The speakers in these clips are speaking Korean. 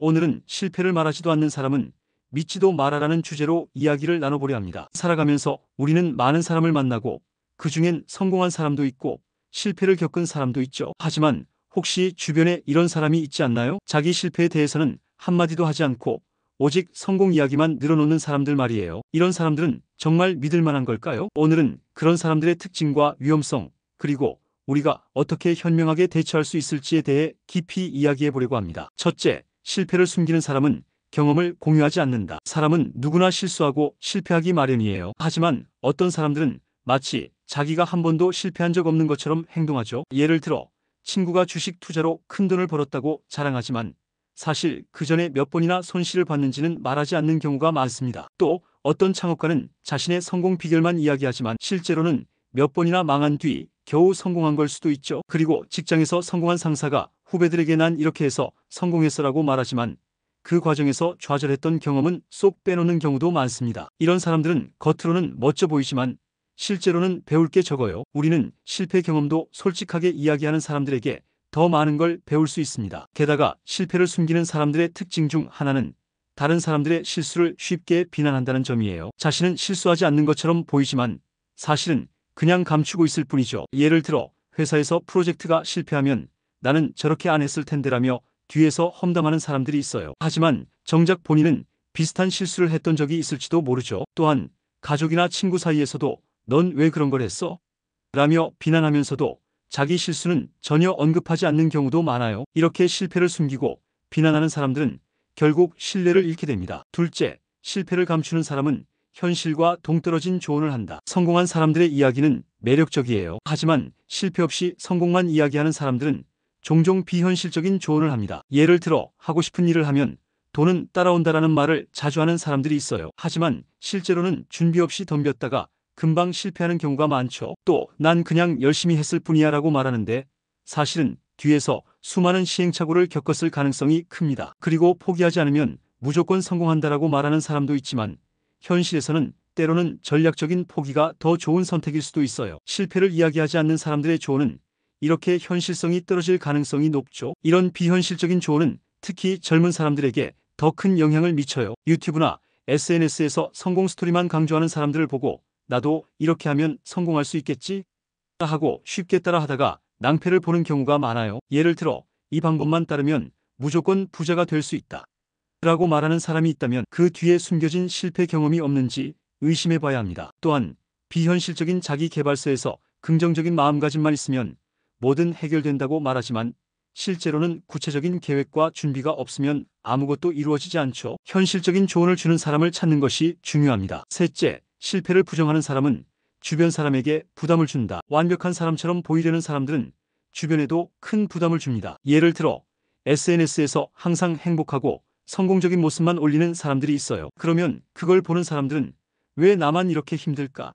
오늘은 실패를 말하지도 않는 사람은 믿지도 말아라는 주제로 이야기를 나눠보려 합니다. 살아가면서 우리는 많은 사람을 만나고 그 중엔 성공한 사람도 있고 실패를 겪은 사람도 있죠. 하지만 혹시 주변에 이런 사람이 있지 않나요? 자기 실패에 대해서는 한마디도 하지 않고 오직 성공 이야기만 늘어놓는 사람들 말이에요. 이런 사람들은 정말 믿을 만한 걸까요? 오늘은 그런 사람들의 특징과 위험성, 그리고 우리가 어떻게 현명하게 대처할 수 있을지에 대해 깊이 이야기해 보려고 합니다. 첫째, 실패를 숨기는 사람은 경험을 공유하지 않는다. 사람은 누구나 실수하고 실패하기 마련이에요. 하지만 어떤 사람들은 마치 자기가 한 번도 실패한 적 없는 것처럼 행동하죠. 예를 들어 친구가 주식 투자로 큰 돈을 벌었다고 자랑하지만 사실 그 전에 몇 번이나 손실을 봤는지는 말하지 않는 경우가 많습니다. 또 어떤 창업가는 자신의 성공 비결만 이야기하지만 실제로는 몇 번이나 망한 뒤 겨우 성공한 걸 수도 있죠. 그리고 직장에서 성공한 상사가 후배들에게 난 이렇게 해서 성공했어라고 말하지만 그 과정에서 좌절했던 경험은 쏙 빼놓는 경우도 많습니다. 이런 사람들은 겉으로는 멋져 보이지만 실제로는 배울 게 적어요. 우리는 실패 경험도 솔직하게 이야기하는 사람들에게 더 많은 걸 배울 수 있습니다. 게다가 실패를 숨기는 사람들의 특징 중 하나는 다른 사람들의 실수를 쉽게 비난한다는 점이에요. 자신은 실수하지 않는 것처럼 보이지만 사실은 그냥 감추고 있을 뿐이죠. 예를 들어 회사에서 프로젝트가 실패하면 나는 저렇게 안 했을 텐데라며 뒤에서 험담하는 사람들이 있어요. 하지만 정작 본인은 비슷한 실수를 했던 적이 있을지도 모르죠. 또한 가족이나 친구 사이에서도 넌 왜 그런 걸 했어? 라며 비난하면서도 자기 실수는 전혀 언급하지 않는 경우도 많아요. 이렇게 실패를 숨기고 비난하는 사람들은 결국 신뢰를 잃게 됩니다. 둘째, 실패를 감추는 사람은 현실과 동떨어진 조언을 한다. 성공한 사람들의 이야기는 매력적이에요. 하지만 실패 없이 성공만 이야기하는 사람들은 종종 비현실적인 조언을 합니다. 예를 들어 하고 싶은 일을 하면 돈은 따라온다라는 말을 자주 하는 사람들이 있어요. 하지만 실제로는 준비 없이 덤볐다가 금방 실패하는 경우가 많죠. 또 난 그냥 열심히 했을 뿐이야 라고 말하는데 사실은 뒤에서 수많은 시행착오를 겪었을 가능성이 큽니다. 그리고 포기하지 않으면 무조건 성공한다라고 말하는 사람도 있지만 현실에서는 때로는 전략적인 포기가 더 좋은 선택일 수도 있어요. 실패를 이야기하지 않는 사람들의 조언은 이렇게 현실성이 떨어질 가능성이 높죠. 이런 비현실적인 조언은 특히 젊은 사람들에게 더 큰 영향을 미쳐요. 유튜브나 SNS에서 성공 스토리만 강조하는 사람들을 보고 나도 이렇게 하면 성공할 수 있겠지? 하고 쉽게 따라하다가 낭패를 보는 경우가 많아요. 예를 들어 이 방법만 따르면 무조건 부자가 될 수 있다 라고 말하는 사람이 있다면 그 뒤에 숨겨진 실패 경험이 없는지 의심해 봐야 합니다. 또한 비현실적인 자기 개발서에서 긍정적인 마음가짐만 있으면 뭐든 해결된다고 말하지만 실제로는 구체적인 계획과 준비가 없으면 아무것도 이루어지지 않죠. 현실적인 조언을 주는 사람을 찾는 것이 중요합니다. 셋째, 실패를 부정하는 사람은 주변 사람에게 부담을 준다. 완벽한 사람처럼 보이려는 사람들은 주변에도 큰 부담을 줍니다. 예를 들어 SNS에서 항상 행복하고 성공적인 모습만 올리는 사람들이 있어요. 그러면 그걸 보는 사람들은 왜 나만 이렇게 힘들까?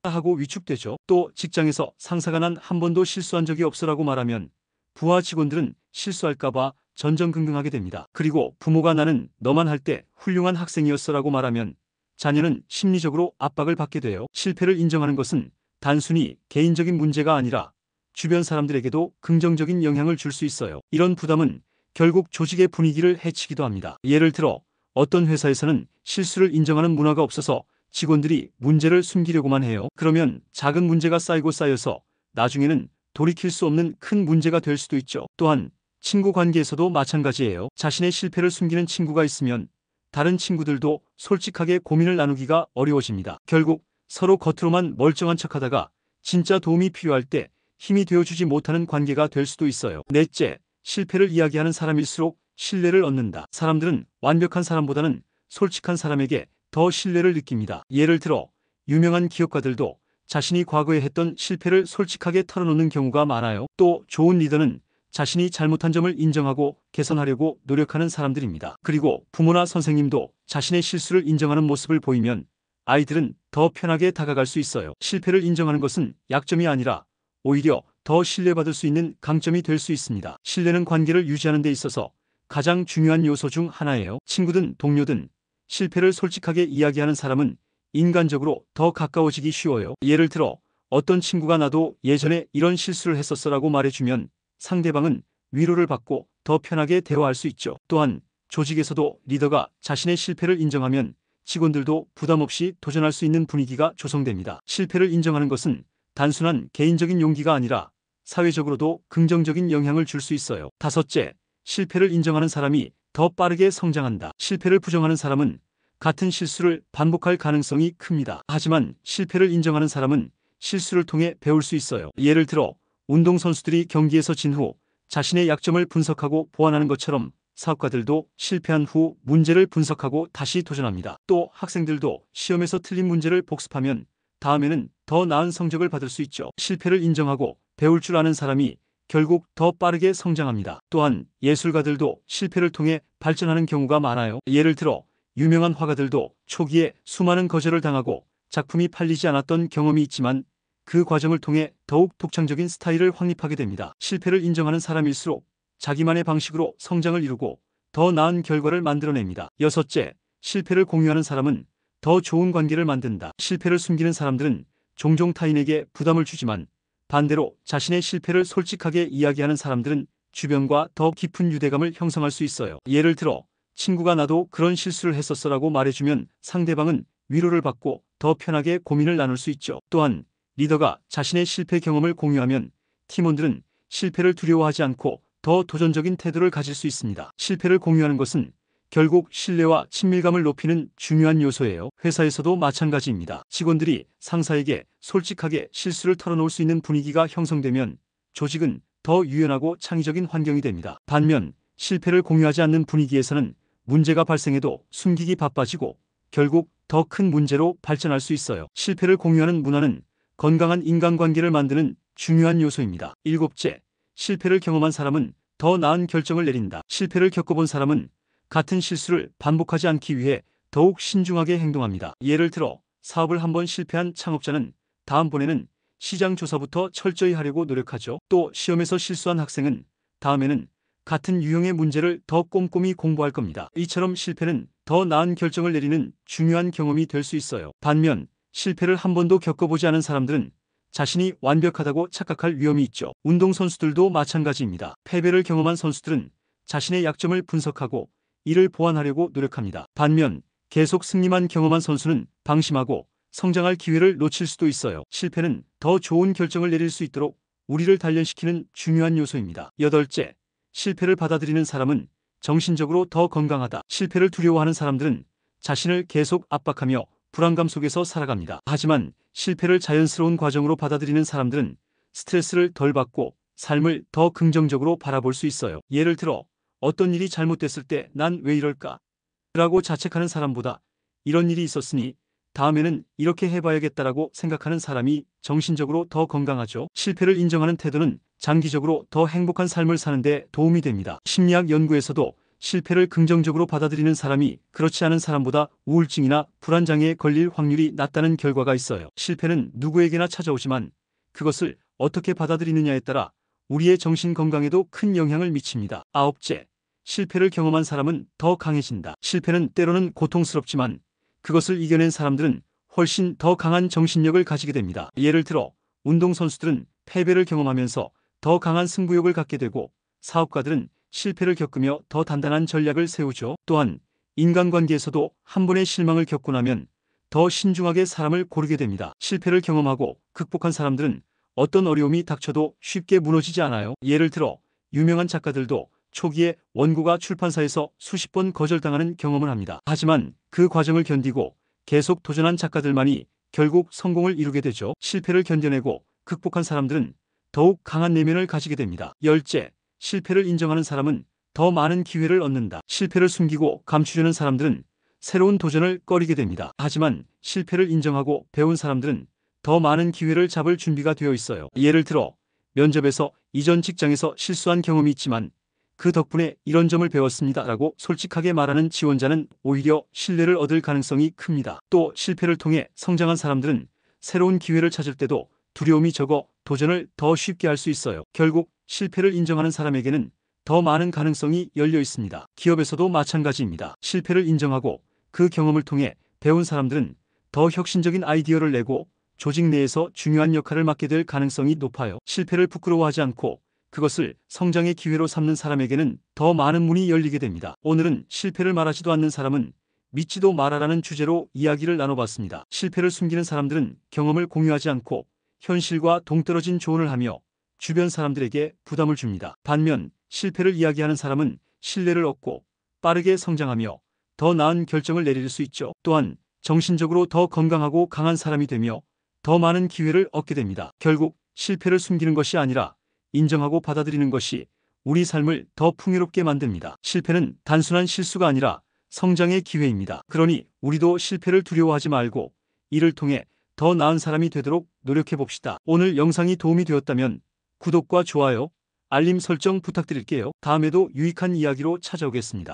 하고 위축되죠. 또 직장에서 상사가 난 한 번도 실수한 적이 없어라고 말하면 부하 직원들은 실수할까봐 전전긍긍하게 됩니다. 그리고 부모가 나는 너만 할 때 훌륭한 학생이었어라고 말하면 자녀는 심리적으로 압박을 받게 돼요. 실패를 인정하는 것은 단순히 개인적인 문제가 아니라 주변 사람들에게도 긍정적인 영향을 줄 수 있어요. 이런 부담은 결국 조직의 분위기를 해치기도 합니다. 예를 들어 어떤 회사에서는 실수를 인정하는 문화가 없어서 직원들이 문제를 숨기려고만 해요. 그러면 작은 문제가 쌓이고 쌓여서 나중에는 돌이킬 수 없는 큰 문제가 될 수도 있죠. 또한 친구 관계에서도 마찬가지예요. 자신의 실패를 숨기는 친구가 있으면 다른 친구들도 솔직하게 고민을 나누기가 어려워집니다. 결국 서로 겉으로만 멀쩡한 척하다가 진짜 도움이 필요할 때 힘이 되어주지 못하는 관계가 될 수도 있어요. 넷째, 실패를 이야기하는 사람일수록 신뢰를 얻는다. 사람들은 완벽한 사람보다는 솔직한 사람에게 더 신뢰를 느낍니다. 예를 들어 유명한 기업가들도 자신이 과거에 했던 실패를 솔직하게 털어놓는 경우가 많아요. 또 좋은 리더는 자신이 잘못한 점을 인정하고 개선하려고 노력하는 사람들입니다. 그리고 부모나 선생님도 자신의 실수를 인정하는 모습을 보이면 아이들은 더 편하게 다가갈 수 있어요. 실패를 인정하는 것은 약점이 아니라 오히려 더 신뢰받을 수 있는 강점이 될 수 있습니다. 신뢰는 관계를 유지하는 데 있어서 가장 중요한 요소 중 하나예요. 친구든 동료든 실패를 솔직하게 이야기하는 사람은 인간적으로 더 가까워지기 쉬워요. 예를 들어 어떤 친구가 나도 예전에 이런 실수를 했었어라고 말해주면 상대방은 위로를 받고 더 편하게 대화할 수 있죠. 또한 조직에서도 리더가 자신의 실패를 인정하면 직원들도 부담 없이 도전할 수 있는 분위기가 조성됩니다. 실패를 인정하는 것은 단순한 개인적인 용기가 아니라 사회적으로도 긍정적인 영향을 줄 수 있어요. 다섯째, 실패를 인정하는 사람이 더 빠르게 성장한다. 실패를 부정하는 사람은 같은 실수를 반복할 가능성이 큽니다. 하지만 실패를 인정하는 사람은 실수를 통해 배울 수 있어요. 예를 들어 운동선수들이 경기에서 진 후 자신의 약점을 분석하고 보완하는 것처럼 사업가들도 실패한 후 문제를 분석하고 다시 도전합니다. 또 학생들도 시험에서 틀린 문제를 복습하면 다음에는 더 나은 성적을 받을 수 있죠. 실패를 인정하고 배울 줄 아는 사람이 결국 더 빠르게 성장합니다. 또한 예술가들도 실패를 통해 발전하는 경우가 많아요. 예를 들어 유명한 화가들도 초기에 수많은 거절을 당하고 작품이 팔리지 않았던 경험이 있지만 그 과정을 통해 더욱 독창적인 스타일을 확립하게 됩니다. 실패를 인정하는 사람일수록 자기만의 방식으로 성장을 이루고 더 나은 결과를 만들어냅니다. 여섯째, 실패를 공유하는 사람은 더 좋은 관계를 만든다. 실패를 숨기는 사람들은 종종 타인에게 부담을 주지만 반대로 자신의 실패를 솔직하게 이야기하는 사람들은 주변과 더 깊은 유대감을 형성할 수 있어요. 예를 들어 친구가 나도 그런 실수를 했었어라고 말해주면 상대방은 위로를 받고 더 편하게 고민을 나눌 수 있죠. 또한 리더가 자신의 실패 경험을 공유하면 팀원들은 실패를 두려워하지 않고 더 도전적인 태도를 가질 수 있습니다. 실패를 공유하는 것은 결국 신뢰와 친밀감을 높이는 중요한 요소예요. 회사에서도 마찬가지입니다. 직원들이 상사에게 솔직하게 실수를 털어놓을 수 있는 분위기가 형성되면 조직은 더 유연하고 창의적인 환경이 됩니다. 반면 실패를 공유하지 않는 분위기에서는 문제가 발생해도 숨기기 바빠지고 결국 더 큰 문제로 발전할 수 있어요. 실패를 공유하는 문화는 건강한 인간관계를 만드는 중요한 요소입니다. 일곱째, 실패를 경험한 사람은 더 나은 결정을 내린다. 실패를 겪어본 사람은 같은 실수를 반복하지 않기 위해 더욱 신중하게 행동합니다. 예를 들어 사업을 한번 실패한 창업자는 다음번에는 시장 조사부터 철저히 하려고 노력하죠. 또 시험에서 실수한 학생은 다음에는 같은 유형의 문제를 더 꼼꼼히 공부할 겁니다. 이처럼 실패는 더 나은 결정을 내리는 중요한 경험이 될 수 있어요. 반면 실패를 한 번도 겪어보지 않은 사람들은 자신이 완벽하다고 착각할 위험이 있죠. 운동선수들도 마찬가지입니다. 패배를 경험한 선수들은 자신의 약점을 분석하고 이를 보완하려고 노력합니다. 반면 계속 승리만 경험한 선수는 방심하고 성장할 기회를 놓칠 수도 있어요. 실패는 더 좋은 결정을 내릴 수 있도록 우리를 단련시키는 중요한 요소입니다. 여덟째, 실패를 받아들이는 사람은 정신적으로 더 건강하다. 실패를 두려워하는 사람들은 자신을 계속 압박하며 불안감 속에서 살아갑니다. 하지만 실패를 자연스러운 과정으로 받아들이는 사람들은 스트레스를 덜 받고 삶을 더 긍정적으로 바라볼 수 있어요. 예를 들어 어떤 일이 잘못됐을 때 난 왜 이럴까? 라고 자책하는 사람보다 이런 일이 있었으니 다음에는 이렇게 해봐야겠다라고 생각하는 사람이 정신적으로 더 건강하죠. 실패를 인정하는 태도는 장기적으로 더 행복한 삶을 사는 데 도움이 됩니다. 심리학 연구에서도 실패를 긍정적으로 받아들이는 사람이 그렇지 않은 사람보다 우울증이나 불안장애에 걸릴 확률이 낮다는 결과가 있어요. 실패는 누구에게나 찾아오지만 그것을 어떻게 받아들이느냐에 따라 우리의 정신 건강에도 큰 영향을 미칩니다. 아홉째, 실패를 경험한 사람은 더 강해진다. 실패는 때로는 고통스럽지만 그것을 이겨낸 사람들은 훨씬 더 강한 정신력을 가지게 됩니다. 예를 들어 운동선수들은 패배를 경험하면서 더 강한 승부욕을 갖게 되고 사업가들은 실패를 겪으며 더 단단한 전략을 세우죠. 또한 인간관계에서도 한 번의 실망을 겪고 나면 더 신중하게 사람을 고르게 됩니다. 실패를 경험하고 극복한 사람들은 어떤 어려움이 닥쳐도 쉽게 무너지지 않아요. 예를 들어 유명한 작가들도 초기에 원고가 출판사에서 수십 번 거절당하는 경험을 합니다. 하지만 그 과정을 견디고 계속 도전한 작가들만이 결국 성공을 이루게 되죠. 실패를 견뎌내고 극복한 사람들은 더욱 강한 내면을 가지게 됩니다. 열째, 실패를 인정하는 사람은 더 많은 기회를 얻는다. 실패를 숨기고 감추려는 사람들은 새로운 도전을 꺼리게 됩니다. 하지만 실패를 인정하고 배운 사람들은 더 많은 기회를 잡을 준비가 되어 있어요. 예를 들어 면접에서 이전 직장에서 실수한 경험이 있지만 그 덕분에 이런 점을 배웠습니다 라고 솔직하게 말하는 지원자는 오히려 신뢰를 얻을 가능성이 큽니다. 또 실패를 통해 성장한 사람들은 새로운 기회를 찾을 때도 두려움이 적어 도전을 더 쉽게 할 수 있어요. 결국 실패를 인정하는 사람에게는 더 많은 가능성이 열려 있습니다. 기업에서도 마찬가지입니다. 실패를 인정하고 그 경험을 통해 배운 사람들은 더 혁신적인 아이디어를 내고 조직 내에서 중요한 역할을 맡게 될 가능성이 높아요. 실패를 부끄러워하지 않고 그것을 성장의 기회로 삼는 사람에게는 더 많은 문이 열리게 됩니다. 오늘은 실패를 말하지도 않는 사람은 믿지도 말아라는 주제로 이야기를 나눠봤습니다. 실패를 숨기는 사람들은 경험을 공유하지 않고 현실과 동떨어진 조언을 하며 주변 사람들에게 부담을 줍니다. 반면 실패를 이야기하는 사람은 신뢰를 얻고 빠르게 성장하며 더 나은 결정을 내릴 수 있죠. 또한 정신적으로 더 건강하고 강한 사람이 되며 더 많은 기회를 얻게 됩니다. 결국 실패를 숨기는 것이 아니라 인정하고 받아들이는 것이 우리 삶을 더 풍요롭게 만듭니다. 실패는 단순한 실수가 아니라 성장의 기회입니다. 그러니 우리도 실패를 두려워하지 말고 이를 통해 더 나은 사람이 되도록 노력해 봅시다. 오늘 영상이 도움이 되었다면 구독과 좋아요, 알림 설정 부탁드릴게요. 다음에도 유익한 이야기로 찾아오겠습니다.